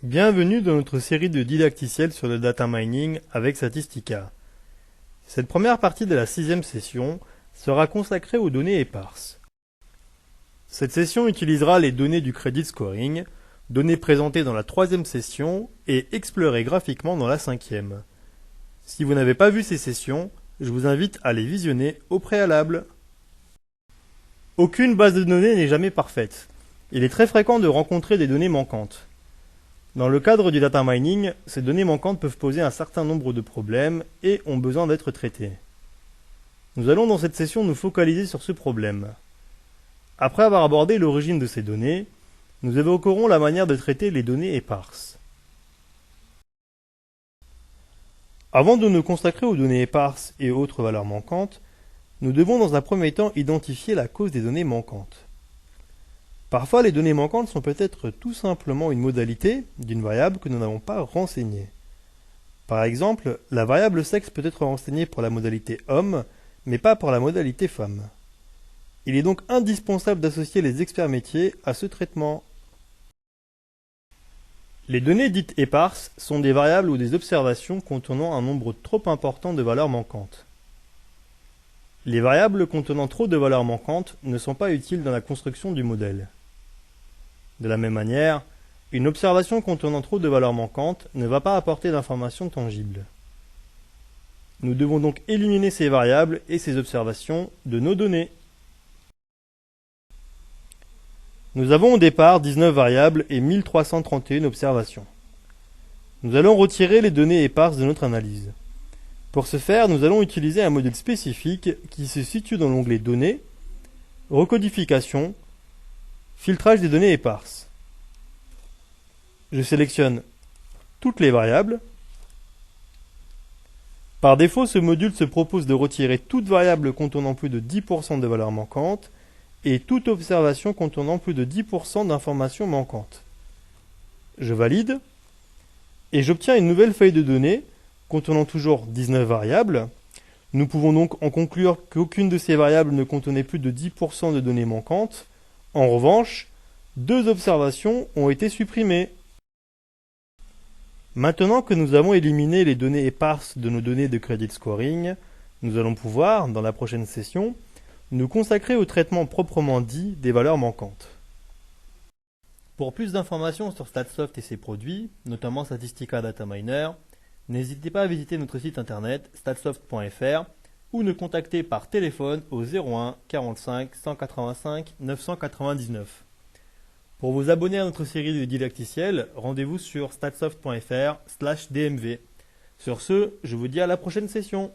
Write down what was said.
Bienvenue dans notre série de didacticiels sur le data mining avec Statistica. Cette première partie de la 6e session sera consacrée aux données éparses. Cette session utilisera les données du credit scoring, données présentées dans la 3e session et explorées graphiquement dans la 5e. Si vous n'avez pas vu ces sessions, je vous invite à les visionner au préalable. Aucune base de données n'est jamais parfaite. Il est très fréquent de rencontrer des données manquantes. Dans le cadre du data mining, ces données manquantes peuvent poser un certain nombre de problèmes et ont besoin d'être traitées. Nous allons dans cette session nous focaliser sur ce problème. Après avoir abordé l'origine de ces données, nous évoquerons la manière de traiter les données éparses. Avant de nous consacrer aux données éparses et autres valeurs manquantes, nous devons dans un premier temps identifier la cause des données manquantes. Parfois, les données manquantes sont peut-être tout simplement une modalité d'une variable que nous n'avons pas renseignée. Par exemple, la variable sexe peut être renseignée pour la modalité homme, mais pas pour la modalité femme. Il est donc indispensable d'associer les experts métiers à ce traitement. Les données dites éparses sont des variables ou des observations contenant un nombre trop important de valeurs manquantes. Les variables contenant trop de valeurs manquantes ne sont pas utiles dans la construction du modèle. De la même manière, une observation contenant trop de valeurs manquantes ne va pas apporter d'informations tangibles. Nous devons donc éliminer ces variables et ces observations de nos données. Nous avons au départ 19 variables et 1331 observations. Nous allons retirer les données éparses de notre analyse. Pour ce faire, nous allons utiliser un modèle spécifique qui se situe dans l'onglet Données, Recodification, Filtrage des données éparses. Je sélectionne toutes les variables. Par défaut, ce module se propose de retirer toute variable contenant plus de 10% de valeurs manquantes et toute observation contenant plus de 10% d'informations manquantes. Je valide et j'obtiens une nouvelle feuille de données contenant toujours 19 variables. Nous pouvons donc en conclure qu'aucune de ces variables ne contenait plus de 10% de données manquantes. En revanche, 2 observations ont été supprimées. Maintenant que nous avons éliminé les données éparses de nos données de credit scoring, nous allons pouvoir, dans la prochaine session, nous consacrer au traitement proprement dit des valeurs manquantes. Pour plus d'informations sur Statsoft et ses produits, notamment Statistica Data Miner, n'hésitez pas à visiter notre site internet statsoft.fr ou nous contacter par téléphone au 01 45 185 999. Pour vous abonner à notre série de didacticiels, rendez-vous sur statsoft.fr/dmv. Sur ce, je vous dis à la prochaine session.